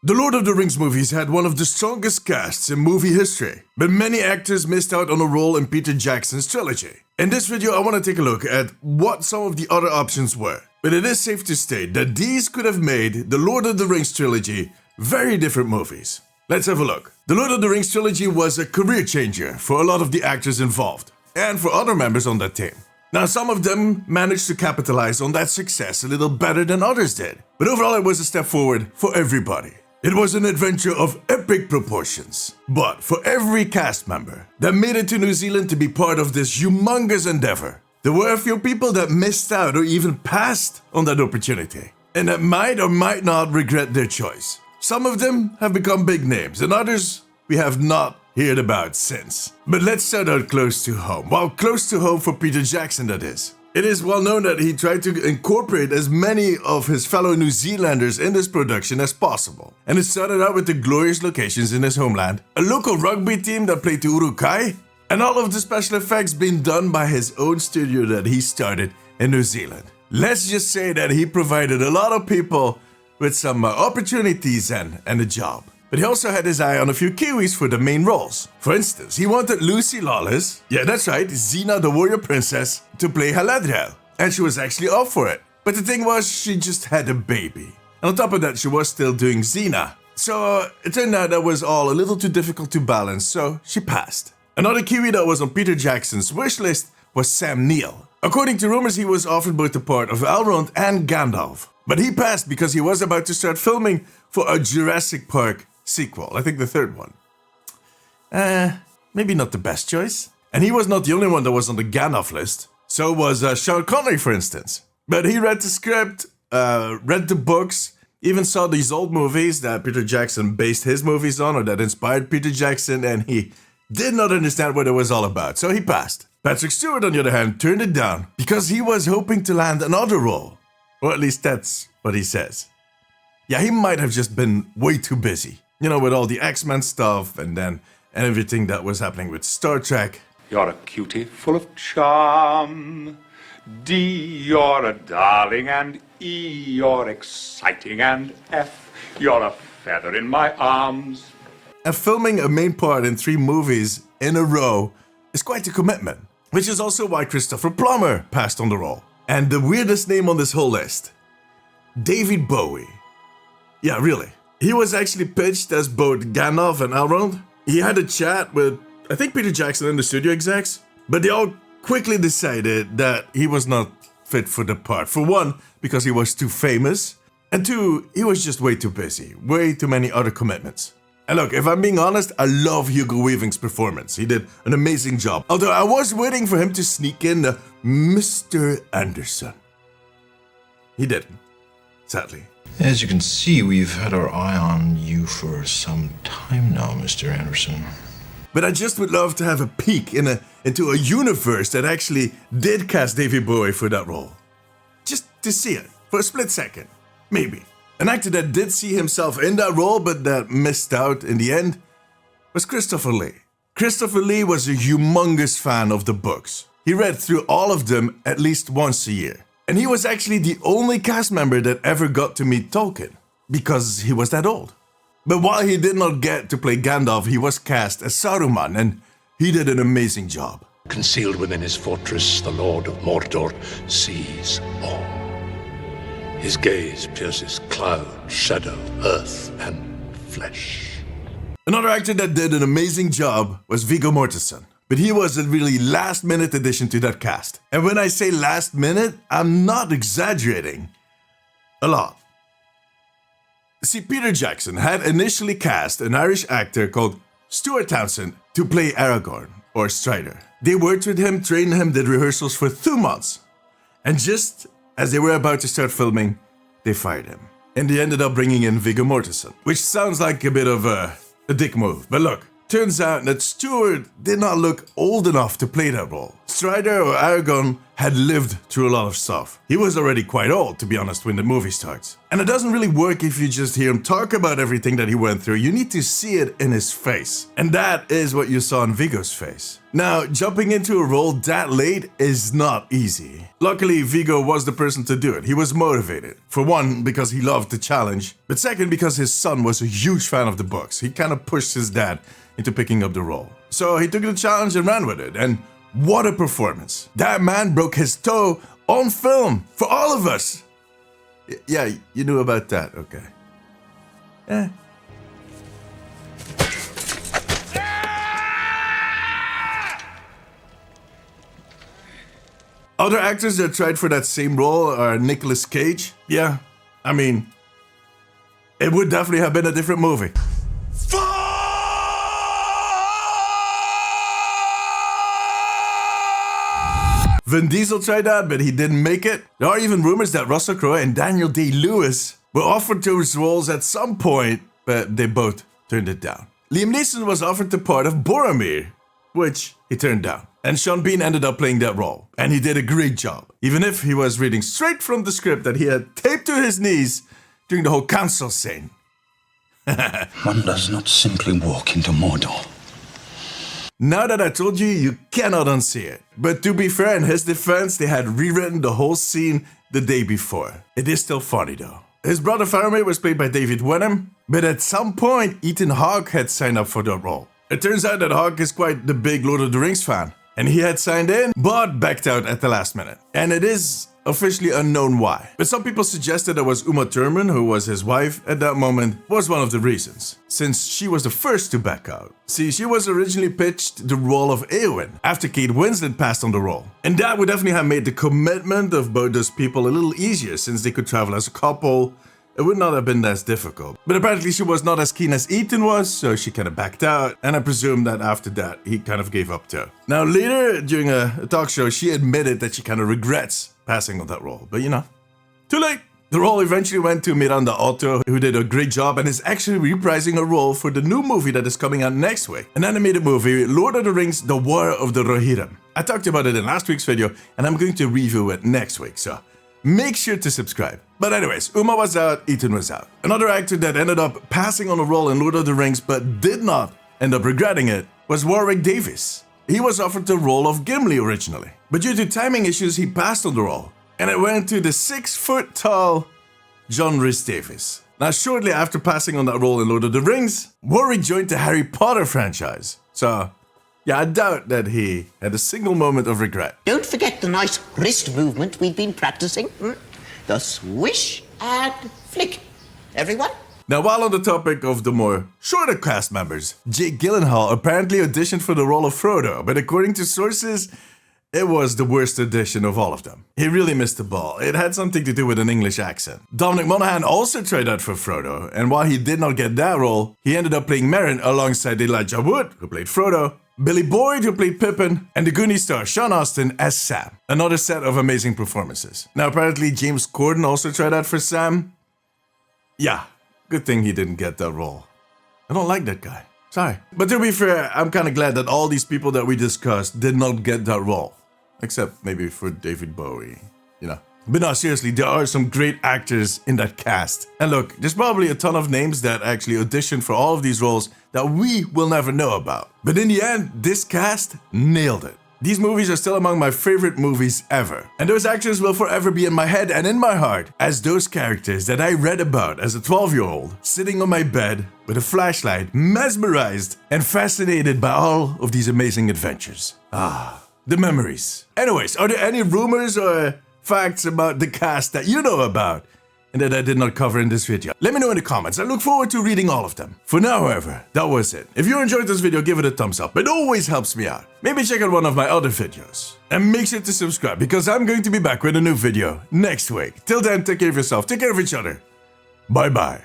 The Lord of the Rings movies had one of the strongest casts in movie history, but many actors missed out on a role in Peter Jackson's trilogy. In this video, I want to take a look at what some of the other options were, but it is safe to state that these could have made the Lord of the Rings trilogy very different movies. Let's have a look. The Lord of the Rings trilogy was a career changer for a lot of the actors involved, and for other members on that team. Now, some of them managed to capitalize on that success a little better than others did, but overall it was a step forward for everybody. It was an adventure of epic proportions, but for every cast member that made it to New Zealand to be part of this humongous endeavor, there were a few people that missed out or even passed on that opportunity, and that might or might not regret their choice. Some of them have become big names, and others we have not heard about since. But let's start out close to home. Well, close to home for Peter Jackson, that is. It is well known that he tried to incorporate as many of his fellow New Zealanders in this production as possible. And it started out with the glorious locations in his homeland, a local rugby team that played to Urukai, and all of the special effects being done by his own studio that he started in New Zealand. Let's just say that he provided a lot of people with some opportunities and a job. But he also had his eye on a few Kiwis for the main roles. For instance, he wanted Lucy Lawless, yeah that's right, Xena the warrior princess, to play Haladriel. And she was actually up for it. But the thing was, she just had a baby. And on top of that, she was still doing Xena. So it turned out that was all a little too difficult to balance, so she passed. Another Kiwi that was on Peter Jackson's wish list was Sam Neill. According to rumors, he was offered both the part of Elrond and Gandalf. But he passed because he was about to start filming for a Jurassic Park sequel, I think the third one. Maybe not the best choice. And he was not the only one that was on the Gandalf list. So was Sean Connery, for instance. But he read the script, read the books, even saw these old movies that Peter Jackson based his movies on, or that inspired Peter Jackson, and he did not understand what it was all about, so he passed. Patrick Stewart, on the other hand, turned it down because he was hoping to land another role. Or at least that's what he says. Yeah, he might have just been way too busy. You know, with all the X-Men stuff and everything that was happening with Star Trek. You're a cutie full of charm. D, you're a darling, and E, you're exciting, and F, you're a feather in my arms. And filming a main part in 3 movies in a row is quite a commitment. Which is also why Christopher Plummer passed on the role. And the weirdest name on this whole list, David Bowie. Yeah, really. He was actually pitched as both Gandalf and Elrond. He had a chat with, I think, Peter Jackson and the studio execs, but they all quickly decided that he was not fit for the part. For one, because he was too famous, and two, he was just way too busy, way too many other commitments. And look, if I'm being honest, I love Hugo Weaving's performance. He did an amazing job. Although I was waiting for him to sneak in the Mr. Anderson. He didn't, sadly. As you can see, we've had our eye on you for some time now, Mr. Anderson. But I just would love to have a peek into a universe that actually did cast David Bowie for that role. Just to see it, for a split second, maybe. An actor that did see himself in that role, but that missed out in the end, was Christopher Lee. Christopher Lee was a humongous fan of the books. He read through all of them at least once a year. And he was actually the only cast member that ever got to meet Tolkien, because he was that old. But while he did not get to play Gandalf, he was cast as Saruman, and he did an amazing job. Concealed within his fortress, the Lord of Mordor sees all. His gaze pierces cloud, shadow, earth, and flesh. Another actor that did an amazing job was Viggo Mortensen. But he was a really last-minute addition to that cast. And when I say last minute, I'm not exaggerating. A lot. See, Peter Jackson had initially cast an Irish actor called Stuart Townsend to play Aragorn, or Strider. They worked with him, trained him, did rehearsals for 2 months. And just as they were about to start filming, they fired him. And they ended up bringing in Viggo Mortensen, which sounds like a bit of a dick move. But look. Turns out that Stewart did not look old enough to play that role. Strider or Aragorn had lived through a lot of stuff. He was already quite old, to be honest, when the movie starts. And it doesn't really work if you just hear him talk about everything that he went through. You need to see it in his face. And that is what you saw in Viggo's face. Now, jumping into a role that late is not easy. Luckily, Viggo was the person to do it. He was motivated. For one, because he loved the challenge. But second, because his son was a huge fan of the books. He kind of pushed his dad into picking up the role. So he took the challenge and ran with it. And what a performance. That man broke his toe on film for all of us. Yeah, you knew about that, okay. Other actors that tried for that same role are Nicolas Cage. Yeah, I mean, it would definitely have been a different movie. Vin Diesel tried that, but he didn't make it. There are even rumors that Russell Crowe and Daniel Day-Lewis were offered those roles at some point, but they both turned it down. Liam Neeson was offered the part of Boromir, which he turned down. And Sean Bean ended up playing that role, and he did a great job, even if he was reading straight from the script that he had taped to his knees during the whole council scene. One does not simply walk into Mordor. Now that I told you, you cannot unsee it. But to be fair, in his defense, they had rewritten the whole scene the day before. It is still funny though. His brother Faramir was played by David Wenham, but at some point, Ethan Hawke had signed up for that role. It turns out that Hawke is quite the big Lord of the Rings fan, and he had signed in, but backed out at the last minute. And it is officially unknown why. But some people suggested it was Uma Thurman, who was his wife at that moment, was one of the reasons, since she was the first to back out. See, she was originally pitched the role of Eowyn, after Kate Winslet passed on the role. And that would definitely have made the commitment of both those people a little easier, since they could travel as a couple. It would not have been as difficult. But apparently she was not as keen as Ethan was, so she kind of backed out, and I presume that after that, he kind of gave up too. Now later, during a talk show, she admitted that she kind of regrets passing on that role, but you know, too late. The role eventually went to Miranda Otto, who did a great job and is actually reprising her role for the new movie that is coming out next week. An animated movie, Lord of the Rings, The War of the Rohirrim. I talked about it in last week's video, and I'm going to review it next week, so make sure to subscribe. But anyways, Uma was out, Ethan was out. Another actor that ended up passing on a role in Lord of the Rings but did not end up regretting it was Warwick Davis. He was offered the role of Gimli originally, but due to timing issues he passed on the role, and it went to the 6-foot-tall John Rhys Davies. Now shortly after passing on that role in Lord of the Rings, Warwick joined the Harry Potter franchise. So yeah, I doubt that he had a single moment of regret. Don't forget the nice wrist movement we've been practicing. The swish and flick. Everyone? Now, while on the topic of the more shorter cast members, Jake Gyllenhaal apparently auditioned for the role of Frodo, but according to sources, it was the worst audition of all of them. He really missed the ball. It had something to do with an English accent. Dominic Monaghan also tried out for Frodo, and while he did not get that role, he ended up playing Meryn alongside Elijah Wood, who played Frodo, Billy Boyd, who played Pippin, and the Goonies star Sean Astin as Sam. Another set of amazing performances. Now, apparently James Corden also tried out for Sam. Yeah, good thing he didn't get that role. I don't like that guy. Sorry. But to be fair, I'm kind of glad that all these people that we discussed did not get that role. Except maybe for David Bowie, you know. But no, seriously, there are some great actors in that cast. And look, there's probably a ton of names that actually auditioned for all of these roles that we will never know about. But in the end, this cast nailed it. These movies are still among my favorite movies ever. And those actors will forever be in my head and in my heart as those characters that I read about as a 12-year-old, sitting on my bed with a flashlight, mesmerized and fascinated by all of these amazing adventures. Ah, the memories. Anyways, are there any rumors or facts about the cast that you know about and that I did not cover in this video? Let me know in the comments. I look forward to reading all of them. For now, however, that was it. If you enjoyed this video, give it a thumbs up. It always helps me out. Maybe check out one of my other videos. And make sure to subscribe because I'm going to be back with a new video next week. Till then, take care of yourself, take care of each other. Bye-bye.